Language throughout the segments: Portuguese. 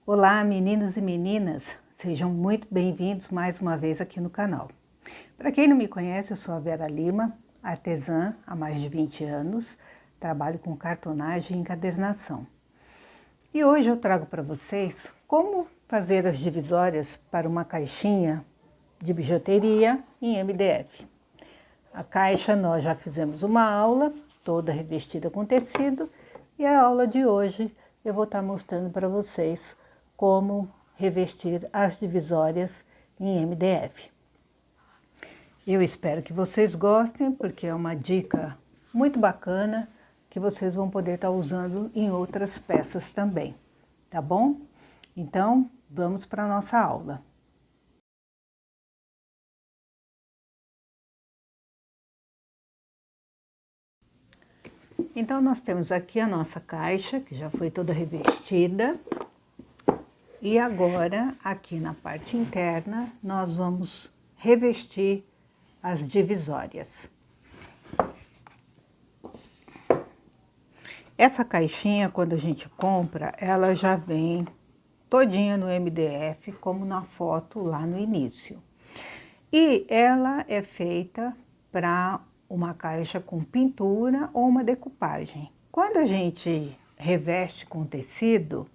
Olá, meninos e meninas, sejam muito bem-vindos mais uma vez aqui no canal. Para quem não me conhece, eu sou a Vera Lima, artesã há mais de 20 anos, trabalho com cartonagem e encadernação. E hoje eu trago para vocês como fazer as divisórias para uma caixinha de bijuteria em MDF. A caixa nós já fizemos uma aula, toda revestida com tecido, e a aula de hoje eu vou estar mostrando para vocês como revestir as divisórias em MDF. Eu espero que vocês gostem, porque é uma dica muito bacana que vocês vão poder estar usando em outras peças também, tá bom? Então, vamos para a nossa aula. Então, nós temos aqui a nossa caixa, que já foi toda revestida. E agora, aqui na parte interna, nós vamos revestir as divisórias. Essa caixinha, quando a gente compra, ela já vem todinha no MDF, como na foto lá no início. E ela é feita para uma caixa com pintura ou uma decupagem. Quando a gente reveste com tecido,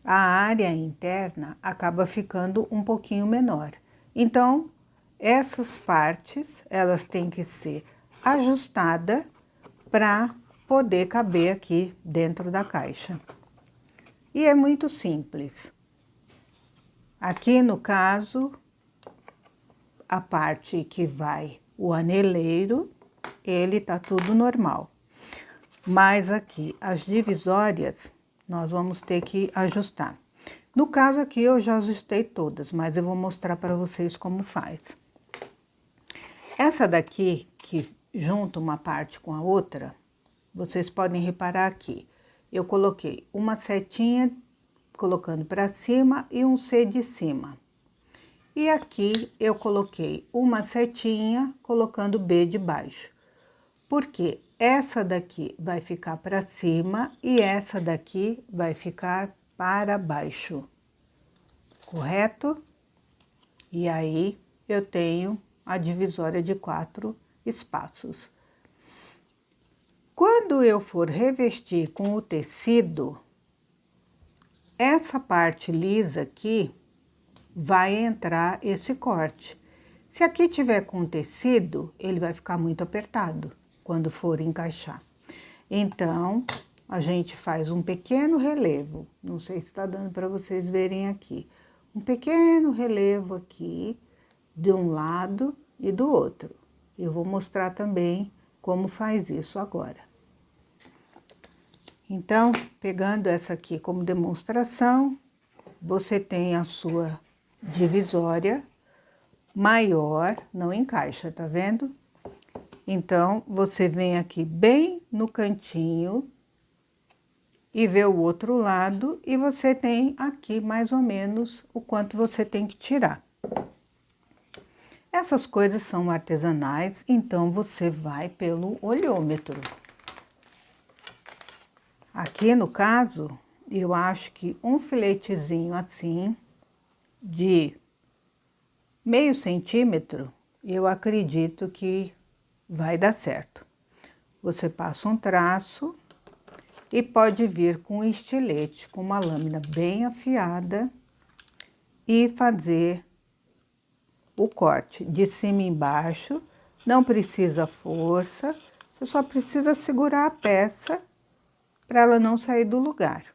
a área interna acaba ficando um pouquinho menor. Então, essas partes, elas têm que ser ajustadas para poder caber aqui dentro da caixa. E é muito simples. Aqui, no caso, a parte que vai o aneleiro, ele tá tudo normal. Mas aqui, as divisórias, nós vamos ter que ajustar. No caso aqui, eu já ajustei todas, mas eu vou mostrar para vocês como faz. Essa daqui, que junta uma parte com a outra, vocês podem reparar aqui. Eu coloquei uma setinha colocando para cima e um C de cima. E aqui eu coloquei uma setinha colocando B de baixo. Porque essa daqui vai ficar para cima e essa daqui vai ficar para baixo. Correto? E aí eu tenho a divisória de 4 espaços. Quando eu for revestir com o tecido, essa parte lisa aqui vai entrar esse corte. Se aqui tiver com tecido, ele vai ficar muito apertado quando for encaixar. Então, a gente faz um pequeno relevo. Não sei se está dando para vocês verem aqui. Um pequeno relevo aqui, de um lado e do outro. Eu vou mostrar também como faz isso agora. Então, pegando essa aqui como demonstração, você tem a sua divisória maior, não encaixa, tá vendo? Então, você vem aqui bem no cantinho e vê o outro lado e você tem aqui mais ou menos o quanto você tem que tirar. Essas coisas são artesanais, então você vai pelo olhômetro. Aqui no caso, eu acho que um filetezinho assim, de meio centímetro, eu acredito que vai dar certo. Você passa um traço e pode vir com um estilete, com uma lâmina bem afiada e fazer o corte de cima e embaixo. Não precisa força, você só precisa segurar a peça para ela não sair do lugar.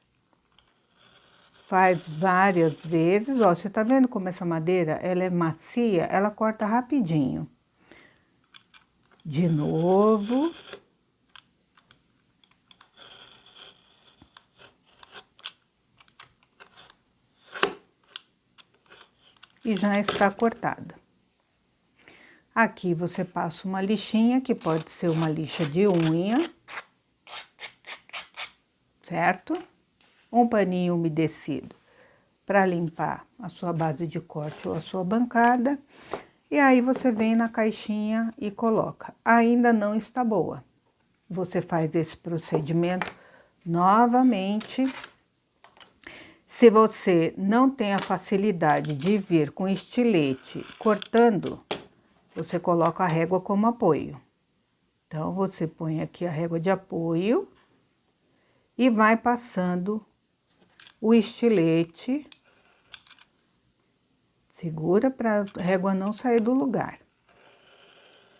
Faz várias vezes, ó, você tá vendo como essa madeira, ela é macia, ela corta rapidinho. De novo. E já está cortada. Aqui você passa uma lixinha, que pode ser uma lixa de unha, certo? Um paninho umedecido para limpar a sua base de corte ou a sua bancada. E aí você vem na caixinha e coloca. Ainda não está boa. Você faz esse procedimento novamente. Se você não tem a facilidade de vir com estilete cortando, você coloca a régua como apoio. Então, você põe aqui a régua de apoio e vai passando o estilete. Segura para a régua não sair do lugar.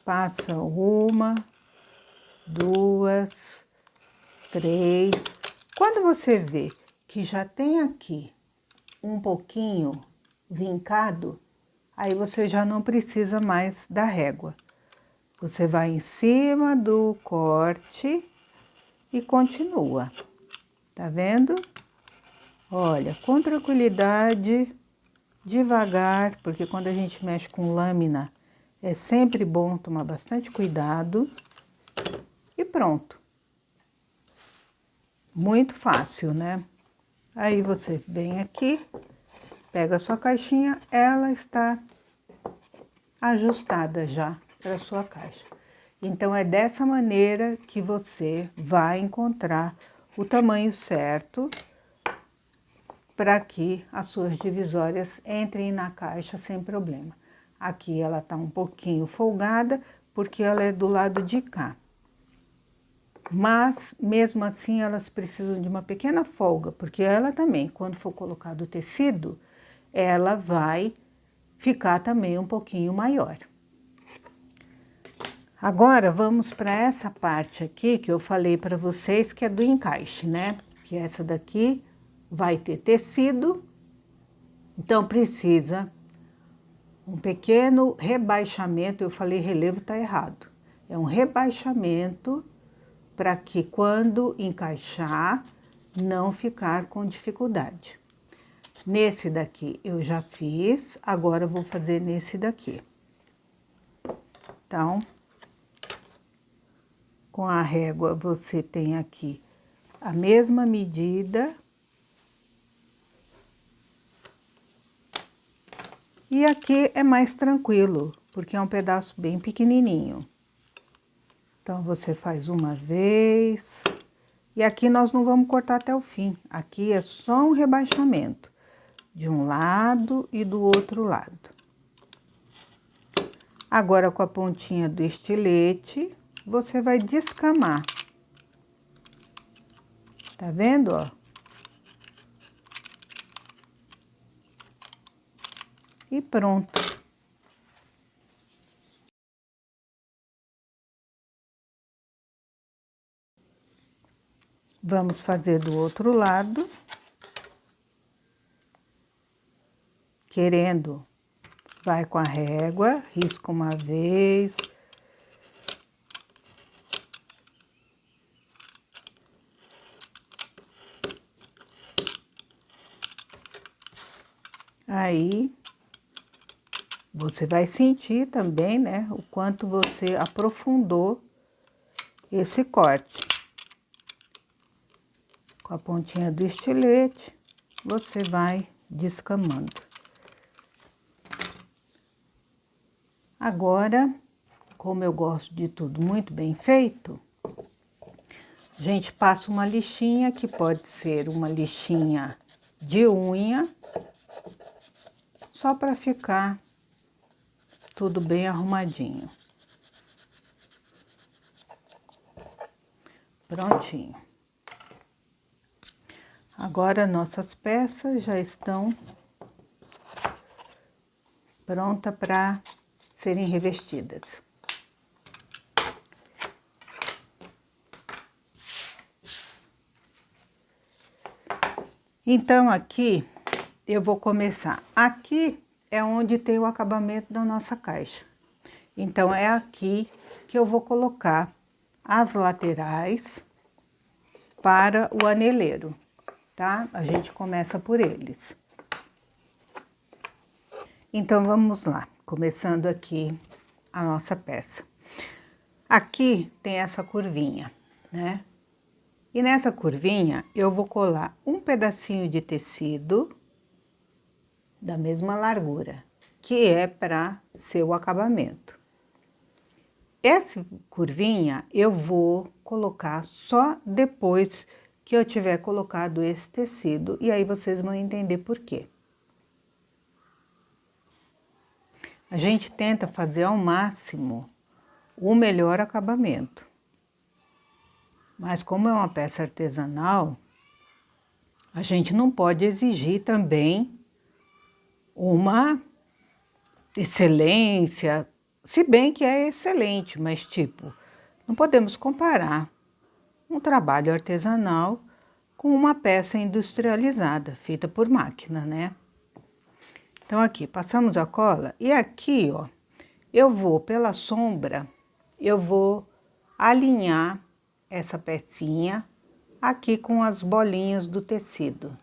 Passa uma, duas, três. Quando você vê que já tem aqui um pouquinho vincado, aí você já não precisa mais da régua. Você vai em cima do corte e continua. Tá vendo? Olha, com tranquilidade, devagar, porque quando a gente mexe com lâmina, é sempre bom tomar bastante cuidado. E pronto. Muito fácil, né? Aí você vem aqui, pega a sua caixinha, ela está ajustada já para a sua caixa. Então, é dessa maneira que você vai encontrar o tamanho certo para que as suas divisórias entrem na caixa sem problema. Aqui ela tá um pouquinho folgada, porque ela é do lado de cá. Mas, mesmo assim, elas precisam de uma pequena folga, porque ela também, quando for colocado o tecido, ela vai ficar também um pouquinho maior. Agora, vamos para essa parte aqui que eu falei para vocês, que é do encaixe, né? Que essa daqui vai ter tecido, então precisa um pequeno rebaixamento. Eu falei relevo, tá errado. É um rebaixamento para que quando encaixar, não ficar com dificuldade. Nesse daqui eu já fiz, agora eu vou fazer nesse daqui. Então, com a régua você tem aqui a mesma medida. E aqui é mais tranquilo, porque é um pedaço bem pequenininho. Então, você faz uma vez. E aqui nós não vamos cortar até o fim. Aqui é só um rebaixamento, de um lado e do outro lado. Agora, com a pontinha do estilete, você vai descamar. Tá vendo, ó? E pronto. Vamos fazer do outro lado. Querendo, vai com a régua, risca uma vez. Aí, você vai sentir também, né, o quanto você aprofundou esse corte. Com a pontinha do estilete, você vai descamando. Agora, como eu gosto de tudo muito bem feito, a gente passa uma lixinha, que pode ser uma lixinha de unha, só para ficar tudo bem arrumadinho. Prontinho. Agora, nossas peças já estão prontas para serem revestidas. Então, aqui, eu vou começar. Aqui é onde tem o acabamento da nossa caixa. Então, é aqui que eu vou colocar as laterais para o aneleiro, tá? A gente começa por eles. Então, vamos lá. Começando aqui a nossa peça. Aqui tem essa curvinha, né? E nessa curvinha, eu vou colar um pedacinho de tecido da mesma largura, que é para ser o acabamento. Essa curvinha eu vou colocar só depois que eu tiver colocado esse tecido, e aí vocês vão entender por quê. A gente tenta fazer ao máximo o melhor acabamento. Mas como é uma peça artesanal, a gente não pode exigir também uma excelência, se bem que é excelente, mas tipo, não podemos comparar um trabalho artesanal com uma peça industrializada, feita por máquina, né? Então aqui, passamos a cola e aqui, ó, eu vou pela sombra, eu vou alinhar essa pecinha aqui com as bolinhas do tecido.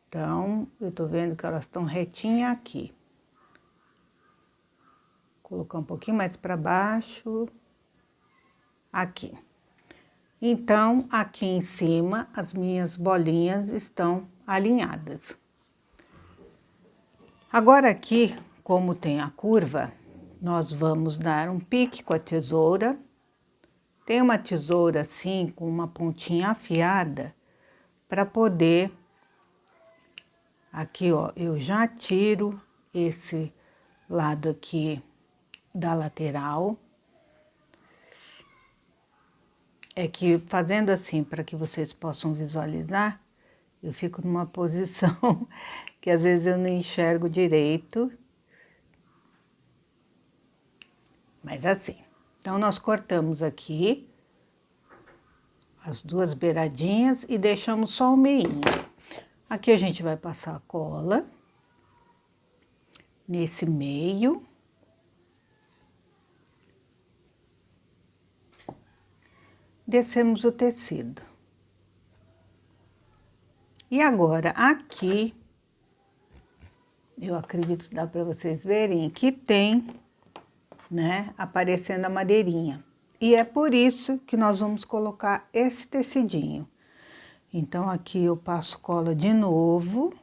Então, eu tô vendo que elas estão retinhas aqui. Vou colocar um pouquinho mais para baixo, aqui. Então, aqui em cima, as minhas bolinhas estão alinhadas. Agora aqui, como tem a curva, nós vamos dar um pique com a tesoura. Tem uma tesoura assim, com uma pontinha afiada, para poder... Aqui, ó, eu já tiro esse lado aqui da lateral. É que fazendo assim, para que vocês possam visualizar, eu fico numa posição que às vezes eu não enxergo direito. Mas assim, então nós cortamos aqui as duas beiradinhas e deixamos só o meinho. Aqui a gente vai passar a cola nesse meio. Descemos o tecido. E agora, aqui, eu acredito que dá para vocês verem que tem, né, aparecendo a madeirinha. E é por isso que nós vamos colocar esse tecidinho. Então, aqui eu passo cola de novo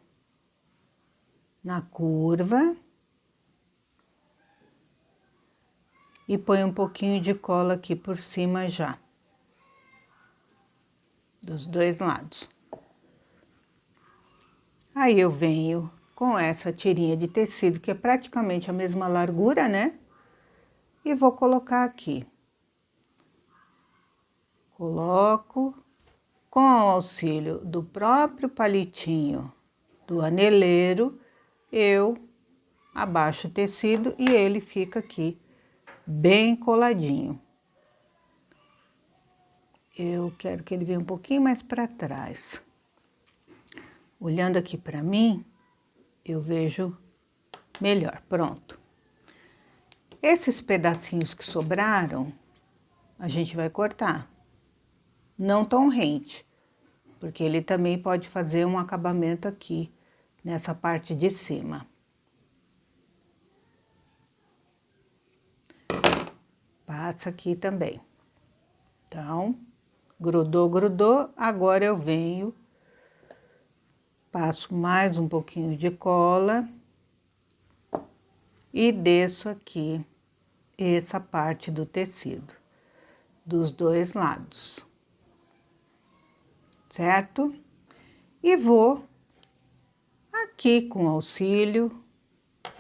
na curva. E ponho um pouquinho de cola aqui por cima já. Dos dois lados. Aí eu venho com essa tirinha de tecido, que é praticamente a mesma largura, né? E vou colocar aqui. Coloco com o auxílio do próprio palitinho do aneleiro, eu abaixo o tecido e ele fica aqui bem coladinho. Eu quero que ele venha um pouquinho mais para trás. Olhando aqui para mim, eu vejo melhor. Pronto. Esses pedacinhos que sobraram, a gente vai cortar. Não tão rente, porque ele também pode fazer um acabamento aqui, nessa parte de cima. Passa aqui também. Então, grudou, grudou. Agora eu venho, passo mais um pouquinho de cola e desço aqui essa parte do tecido, dos dois lados. Certo? E vou aqui com auxílio,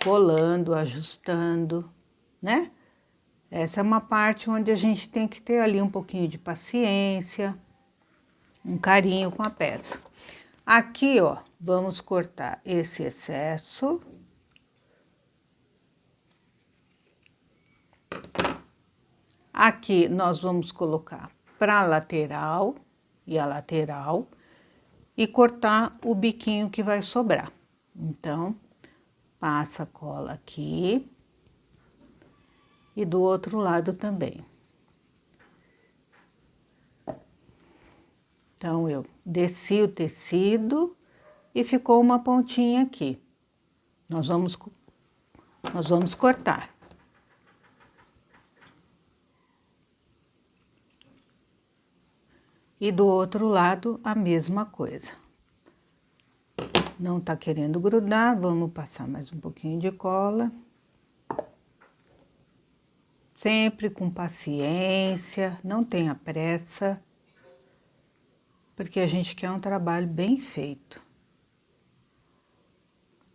colando, ajustando, né? Essa é uma parte onde a gente tem que ter ali um pouquinho de paciência, um carinho com a peça. Aqui, ó, vamos cortar esse excesso. Aqui nós vamos colocar para a lateral e a lateral e cortar o biquinho que vai sobrar. Então, passa a cola aqui e do outro lado também. Então, eu desci o tecido e ficou uma pontinha aqui. Nós vamos cortar. E do outro lado, a mesma coisa. Não tá querendo grudar, vamos passar mais um pouquinho de cola. Sempre com paciência, não tenha pressa. porque a gente quer um trabalho bem feito.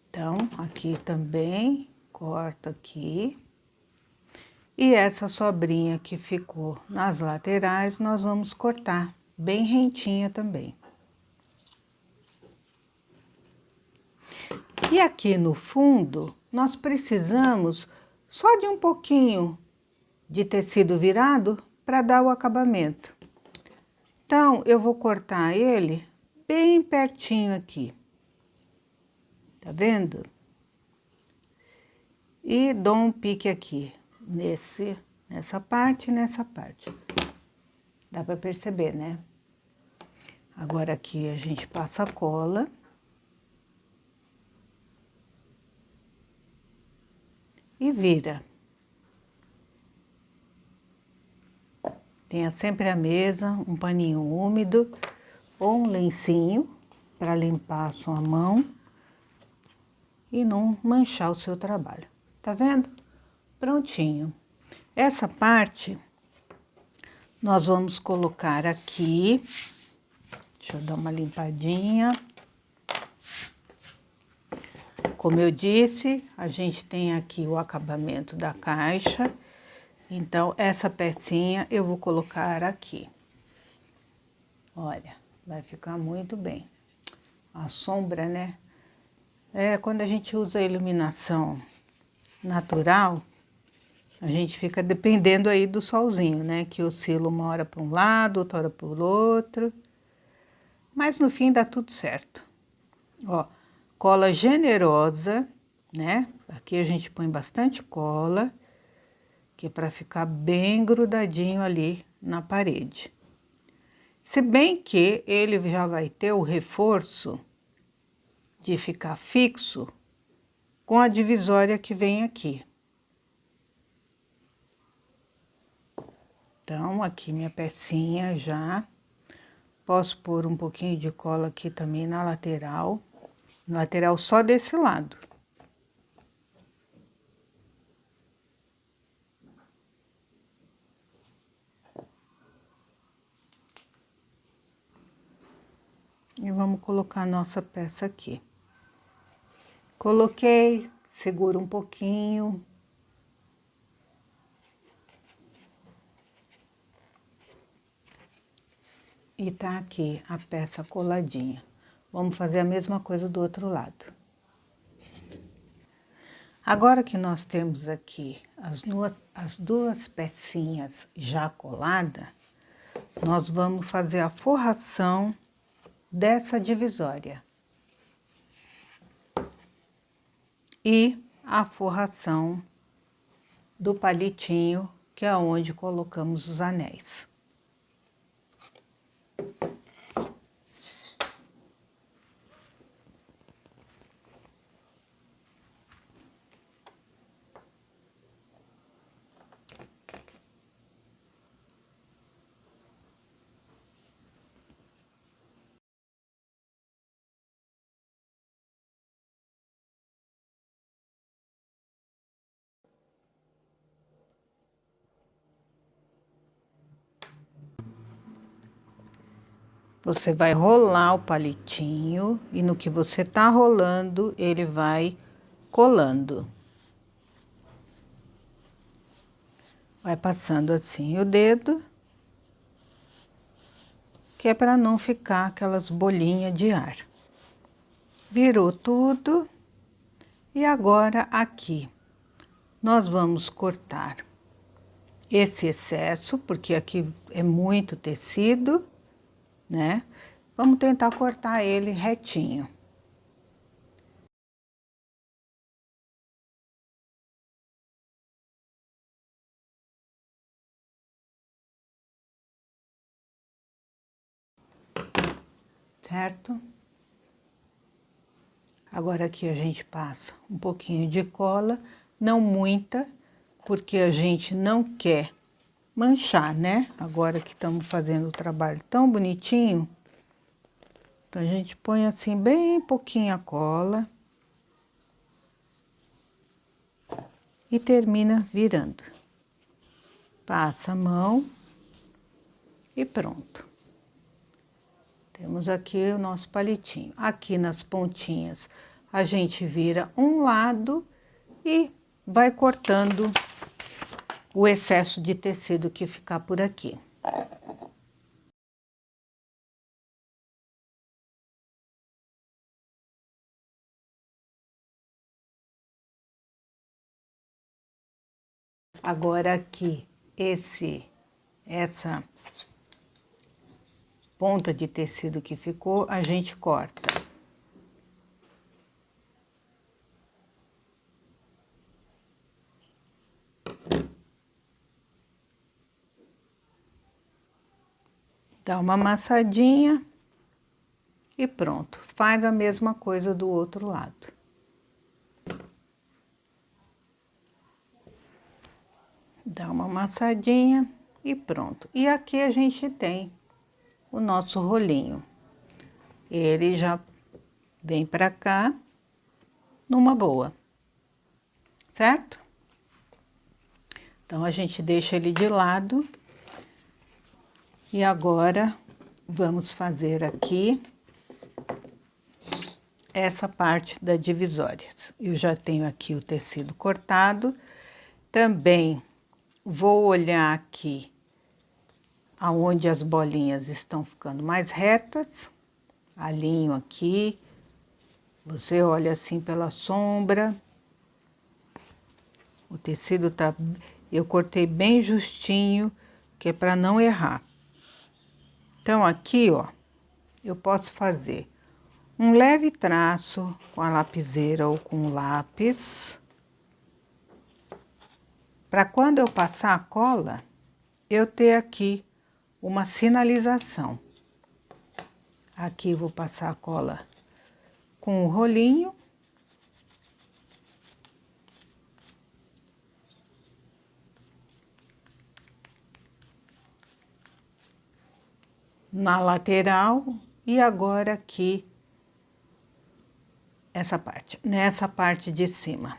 Então, aqui também, corto aqui. E essa sobrinha que ficou nas laterais, nós vamos cortar bem rentinha também. E aqui no fundo, nós precisamos só de um pouquinho de tecido virado para dar o acabamento. Então, eu vou cortar ele bem pertinho aqui. Tá vendo? E dou um pique aqui, nessa parte e nessa parte. Dá para perceber, né? Agora aqui a gente passa a cola. E vira. Tenha sempre à mesa um paninho úmido ou um lencinho para limpar a sua mão e não manchar o seu trabalho. Tá vendo? Prontinho. Essa parte nós vamos colocar aqui. Deixa eu dar uma limpadinha. Como eu disse, a gente tem aqui o acabamento da caixa. Então, essa pecinha eu vou colocar aqui. Olha, vai ficar muito bem. A sombra, né? Quando a gente usa a iluminação natural, a gente fica dependendo aí do solzinho, né? Que oscila uma hora para um lado, outra hora para o outro. Mas no fim dá tudo certo. Ó, cola generosa, né? Aqui a gente põe bastante cola, que é para ficar bem grudadinho ali na parede. Se bem que ele já vai ter o reforço de ficar fixo com a divisória que vem aqui. Então, aqui minha pecinha já. Posso pôr um pouquinho de cola aqui também na lateral só desse lado. E vamos colocar a nossa peça aqui. Coloquei, segura um pouquinho. E tá aqui a peça coladinha. Vamos fazer a mesma coisa do outro lado. Agora que nós temos aqui as duas pecinhas já coladas, nós vamos fazer a forração dessa divisória. E a forração do palitinho, que é onde colocamos os anéis. Você vai rolar o palitinho e no que você tá rolando, ele vai colando. Vai passando assim o dedo, que é para não ficar aquelas bolinhas de ar. Virou tudo. E agora aqui, nós vamos cortar esse excesso, porque aqui é muito tecido, né? Vamos tentar cortar ele retinho. Certo? Agora aqui a gente passa um pouquinho de cola, não muita, porque a gente não quer manchar, né? Agora que estamos fazendo o trabalho tão bonitinho, então a gente põe assim bem pouquinha cola e termina virando. Passa a mão e pronto. Temos aqui o nosso palitinho. Aqui nas pontinhas, a gente vira um lado e vai cortando o excesso de tecido que ficar por aqui. Agora aqui, essa ponta de tecido que ficou, a gente corta. Dá uma amassadinha e pronto. Faz a mesma coisa do outro lado. Dá uma amassadinha e pronto. E aqui a gente tem o nosso rolinho. Ele já vem pra cá numa boa, certo? Então, a gente deixa ele de lado. E agora, vamos fazer aqui essa parte da divisória. Eu já tenho aqui o tecido cortado. Também vou olhar aqui aonde as bolinhas estão ficando mais retas. Alinho aqui. Você olha assim pela sombra. O tecido tá... Eu cortei bem justinho, que é para não errar. Então, aqui, ó, eu posso fazer um leve traço com a lapiseira ou com o lápis. Para quando eu passar a cola, eu ter aqui uma sinalização. Aqui vou passar a cola com o rolinho. Na lateral e agora aqui nessa parte de cima.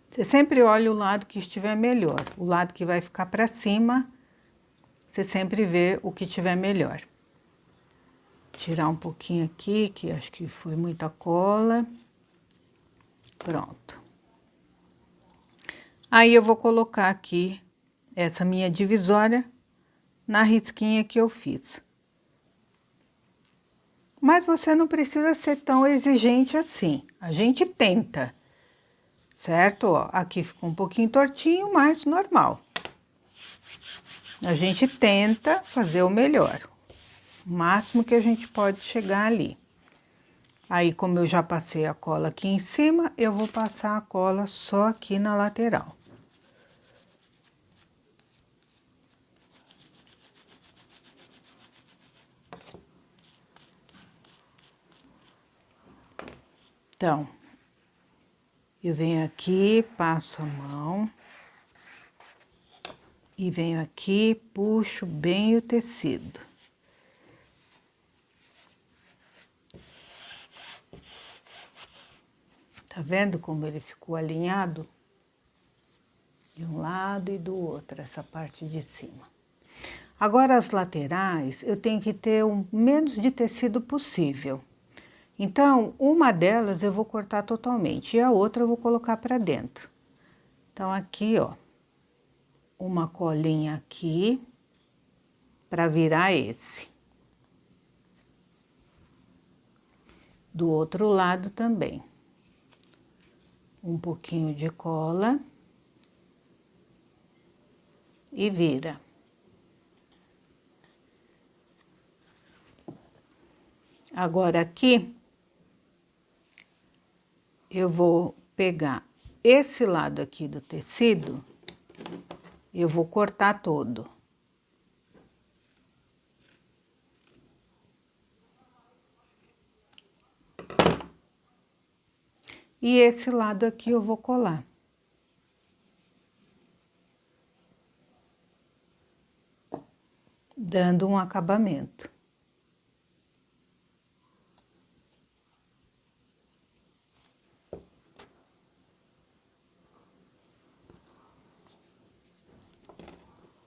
Você sempre olha o lado que estiver melhor. O lado que vai ficar para cima, você sempre vê o que tiver melhor. Tirar um pouquinho aqui, que acho que foi muita cola. Pronto. Aí eu vou colocar aqui essa minha divisória na risquinha que eu fiz. Mas você não precisa ser tão exigente assim. A gente tenta, certo? Ó, aqui ficou um pouquinho tortinho, mas normal. A gente tenta fazer o melhor. O máximo que a gente pode chegar ali. Aí, como eu já passei a cola aqui em cima, eu vou passar a cola só aqui na lateral. Então, eu venho aqui, passo a mão. E venho aqui, puxo bem o tecido. Tá vendo como ele ficou alinhado? De um lado e do outro, essa parte de cima. Agora, as laterais, eu tenho que ter o menos de tecido possível. Então, uma delas eu vou cortar totalmente e a outra eu vou colocar para dentro. Então, aqui, ó, uma colinha aqui para virar esse. Do outro lado também. Um pouquinho de cola. E vira. Agora, aqui, eu vou pegar esse lado aqui do tecido, eu vou cortar todo. E esse lado aqui eu vou colar. Dando um acabamento.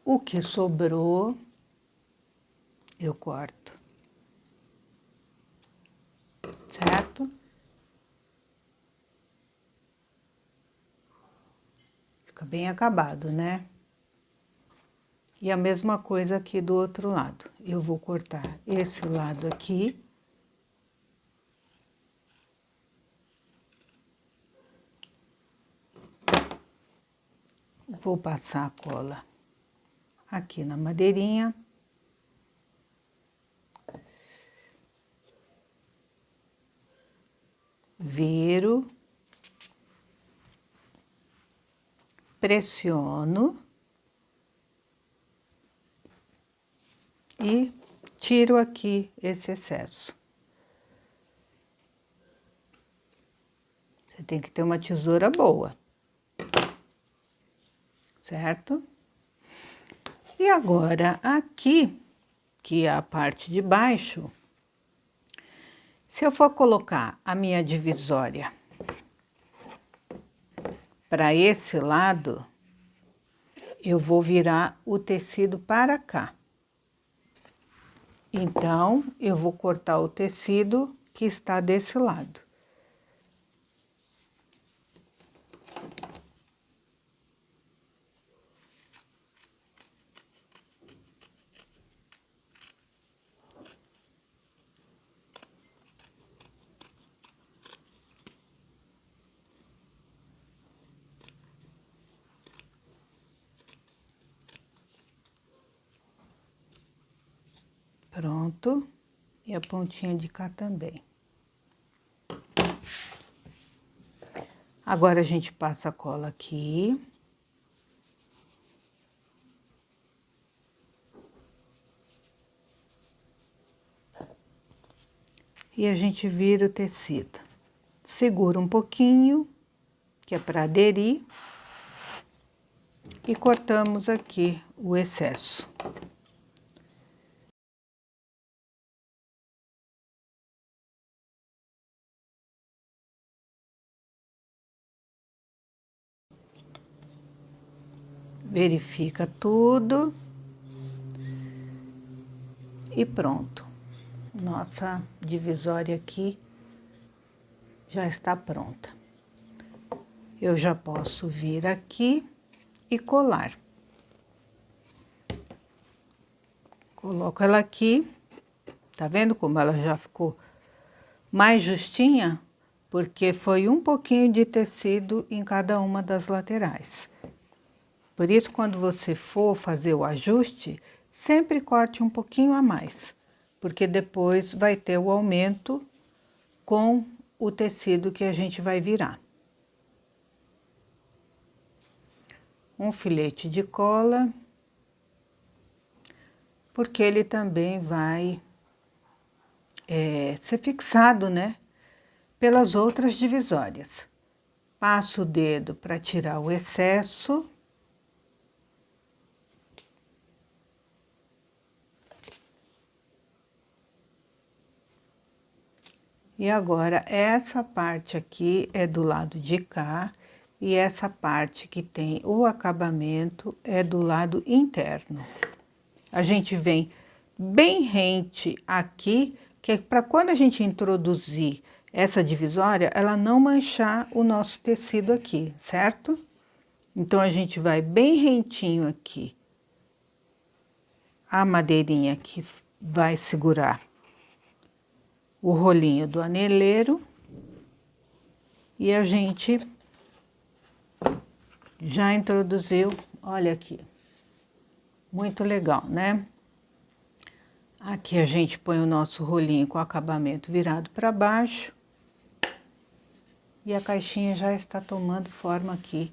O que sobrou, eu corto. bem acabado, né? E a mesma coisa aqui do outro lado. Eu vou cortar esse lado aqui. Vou passar a cola aqui na madeirinha. Viro. Pressiono. E tiro aqui esse excesso. Você tem que ter uma tesoura boa, certo? E agora, aqui, que é a parte de baixo, se eu for colocar a minha divisória para esse lado, eu vou virar o tecido para cá. Então, eu vou cortar o tecido que está desse lado. Pronto. E a pontinha de cá também. Agora, a gente passa a cola aqui. E a gente vira o tecido. Segura um pouquinho, que é para aderir. E cortamos aqui o excesso. Verifica tudo. E pronto. Nossa divisória aqui já está pronta. Eu já posso vir aqui e colar. Coloco ela aqui. Tá vendo como ela já ficou mais justinha? Porque foi um pouquinho de tecido em cada uma das laterais. Por isso, quando você for fazer o ajuste, sempre corte um pouquinho a mais, porque depois vai ter o aumento com o tecido que a gente vai virar. Um filete de cola, porque ele também vai ser fixado, né, pelas outras divisórias. Passo o dedo para tirar o excesso. E agora, essa parte aqui é do lado de cá, e essa parte que tem o acabamento é do lado interno. A gente vem bem rente aqui, que é para quando a gente introduzir essa divisória, ela não manchar o nosso tecido aqui, certo? Então, a gente vai bem rentinho aqui. A madeirinha que vai segurar o rolinho do aneleiro, e a gente já introduziu, olha aqui, muito legal, né? Aqui a gente põe o nosso rolinho com o acabamento virado para baixo, e a caixinha já está tomando forma aqui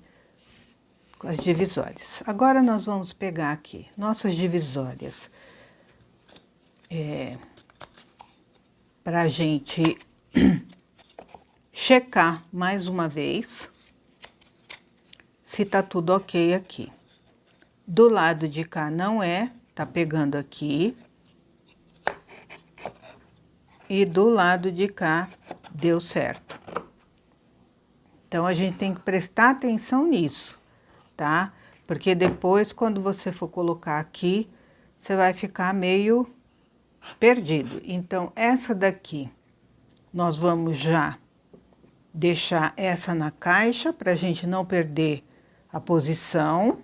com as divisórias. Agora, nós vamos pegar aqui nossas divisórias, para a gente checar mais uma vez se tá tudo ok aqui. Do lado de cá não tá pegando aqui. E do lado de cá deu certo. Então, a gente tem que prestar atenção nisso, tá? Porque depois, quando você for colocar aqui, você vai ficar meio perdido. Então, essa daqui, nós vamos já deixar essa na caixa, pra gente não perder a posição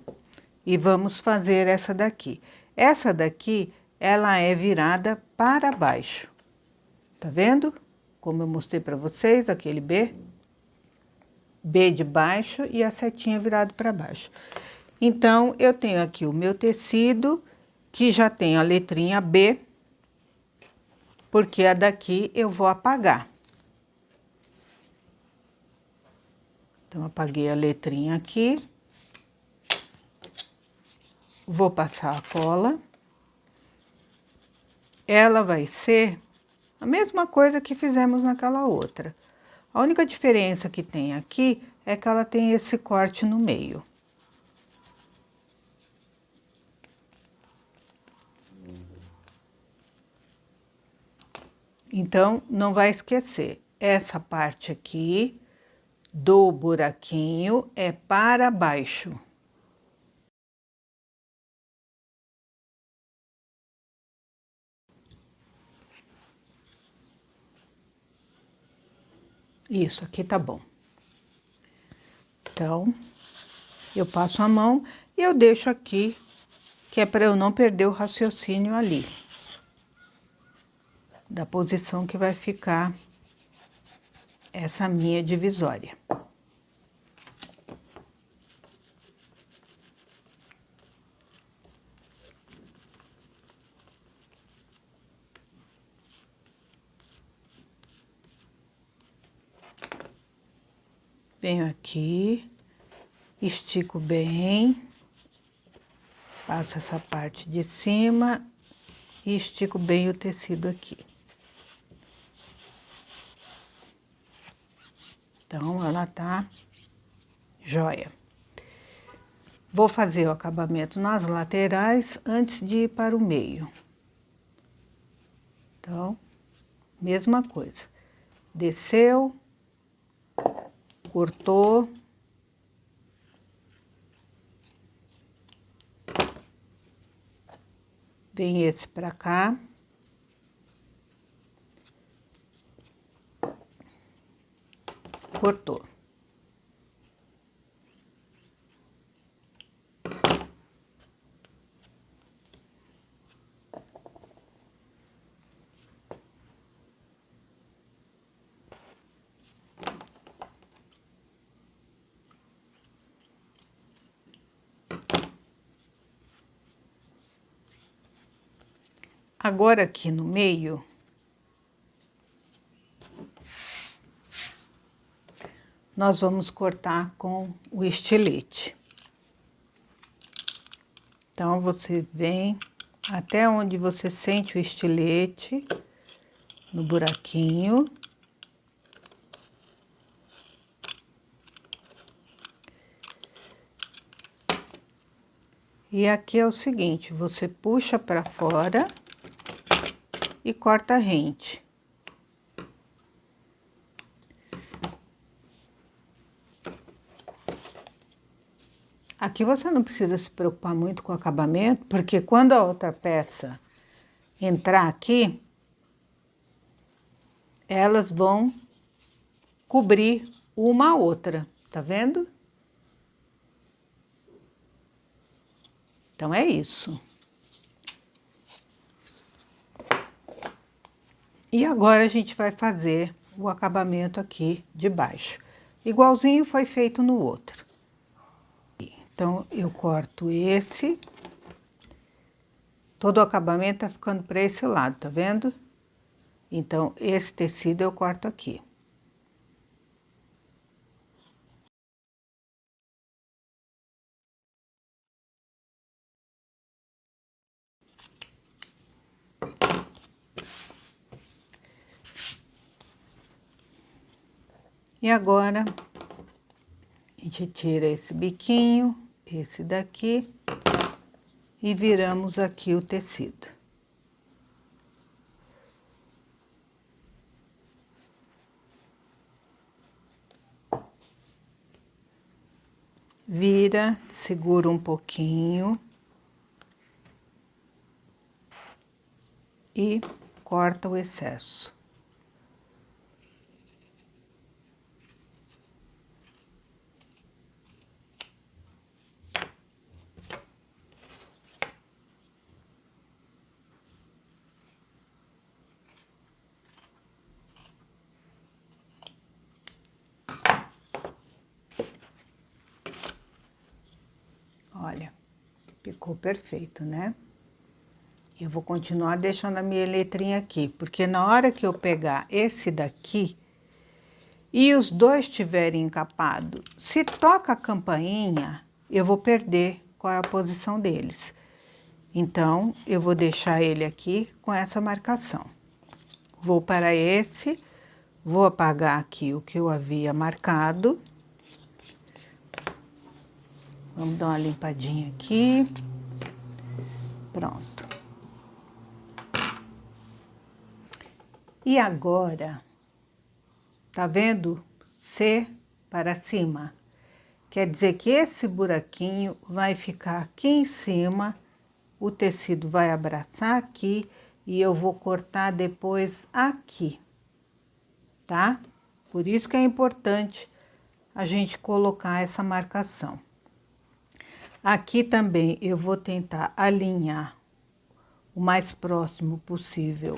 e vamos fazer essa daqui. Essa daqui, ela é virada para baixo. Tá vendo? Como eu mostrei para vocês, aquele B. B de baixo e a setinha virada para baixo. Então, eu tenho aqui o meu tecido, que já tem a letrinha B, porque a daqui eu vou apagar. Então, apaguei a letrinha aqui. Vou passar a cola. Ela vai ser a mesma coisa que fizemos naquela outra. A única diferença que tem aqui é que ela tem esse corte no meio. Então, não vai esquecer, essa parte aqui do buraquinho é para baixo. Isso, aqui tá bom. Então, eu passo a mão e eu deixo aqui, que é para eu não perder o raciocínio ali. Da posição que vai ficar essa minha divisória. Venho aqui, estico bem, passo essa parte de cima e estico bem o tecido aqui. Então, ela tá jóia. Vou fazer o acabamento nas laterais antes de ir para o meio. Então, mesma coisa. Desceu, cortou. Vem esse pra cá. Cortou. Agora, aqui no meio, nós vamos cortar com o estilete. Então, você vem até onde você sente o estilete, no buraquinho. E aqui é o seguinte, você puxa para fora e corta rente. Aqui você não precisa se preocupar muito com o acabamento, porque quando a outra peça entrar aqui, elas vão cobrir uma a outra, tá vendo? Então, é isso. E agora, a gente vai fazer o acabamento aqui de baixo. Igualzinho foi feito no outro. Então, eu corto esse. Todo o acabamento tá ficando para esse lado, tá vendo? Então, esse tecido eu corto aqui. E agora, a gente tira esse biquinho, esse daqui, e viramos aqui o tecido. Vira, segura um pouquinho e corta o excesso. Ficou perfeito, né? Eu vou continuar deixando a minha letrinha aqui, porque na hora que eu pegar esse daqui e os dois estiverem encapados, se toca a campainha, eu vou perder qual é a posição deles. Então, eu vou deixar ele aqui com essa marcação. Vou para esse, vou apagar aqui o que eu havia marcado. Vamos dar uma limpadinha aqui. Pronto. E agora, tá vendo? C para cima. Quer dizer que esse buraquinho vai ficar aqui em cima, o tecido vai abraçar aqui e eu vou cortar depois aqui, tá? Por isso que é importante a gente colocar essa marcação. Aqui também eu vou tentar alinhar o mais próximo possível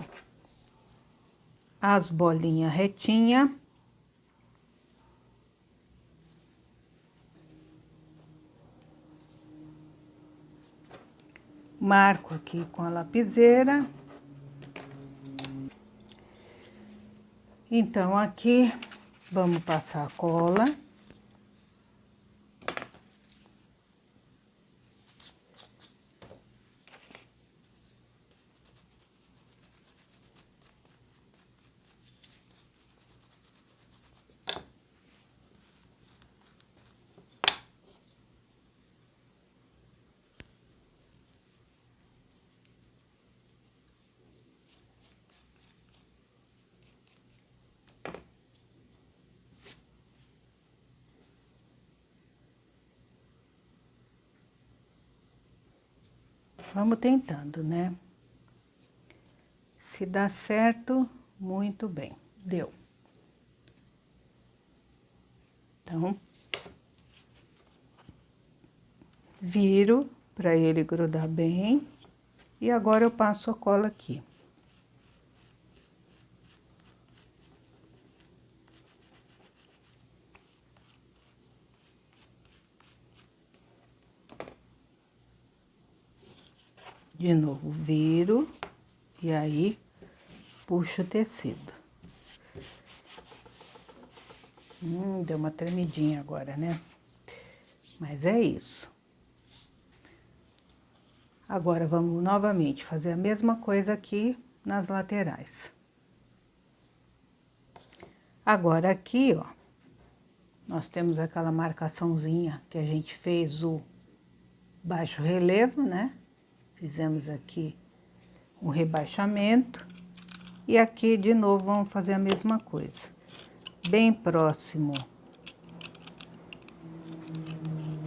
as bolinhas retinhas. Marco aqui com a lapiseira. Então, aqui, vamos passar a cola. Vamos tentando, né? Se dá certo, muito bem. Deu. Então, viro para ele grudar bem. E agora eu passo a cola aqui. De novo, viro e aí puxo o tecido. Deu uma tremidinha agora, né? Mas é isso. Agora, vamos novamente fazer a mesma coisa aqui nas laterais. Agora, aqui, ó, nós temos aquela marcaçãozinha que a gente fez o baixo relevo, né? Fizemos aqui um rebaixamento. E aqui, de novo, vamos fazer a mesma coisa. Bem próximo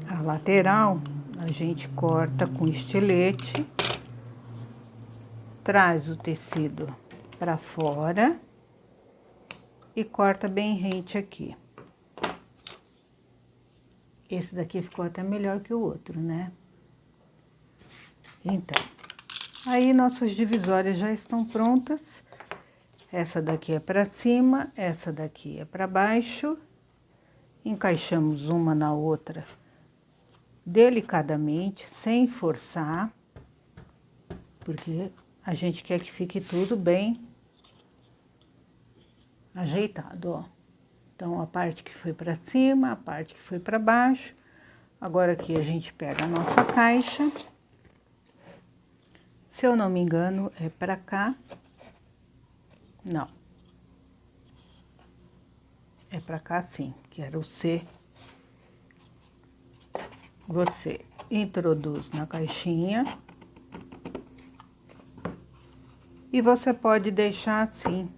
à lateral, a gente corta com estilete, traz o tecido para fora e corta bem rente aqui. Esse daqui ficou até melhor que o outro, né? Então, aí nossas divisórias já estão prontas. Essa daqui é para cima, essa daqui é para baixo. Encaixamos uma na outra delicadamente, sem forçar, porque a gente quer que fique tudo bem ajeitado, ó. Então, a parte que foi para cima, a parte que foi para baixo. Agora aqui a gente pega a nossa caixa. Se eu não me engano, é para cá. Não. É para cá sim, que era o C. Você introduz na caixinha. E você pode deixar assim,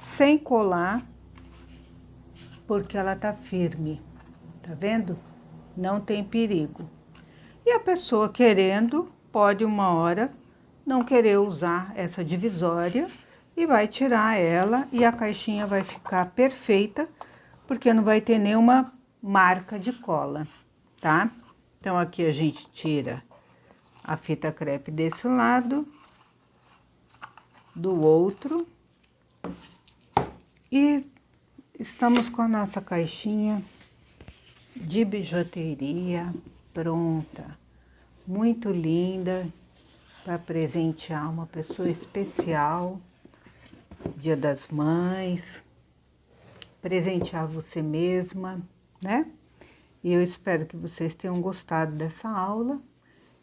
sem colar, porque ela tá firme, tá vendo? Não tem perigo. E a pessoa querendo, pode uma hora não querer usar essa divisória e vai tirar ela e a caixinha vai ficar perfeita, porque não vai ter nenhuma marca de cola, tá? Então, aqui a gente tira a fita crepe desse lado, do outro, e estamos com a nossa caixinha de bijuteria pronta, muito linda, para presentear uma pessoa especial, Dia das Mães, presentear você mesma, né? E eu espero que vocês tenham gostado dessa aula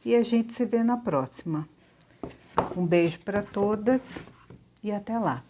e a gente se vê na próxima. Um beijo para todas e até lá!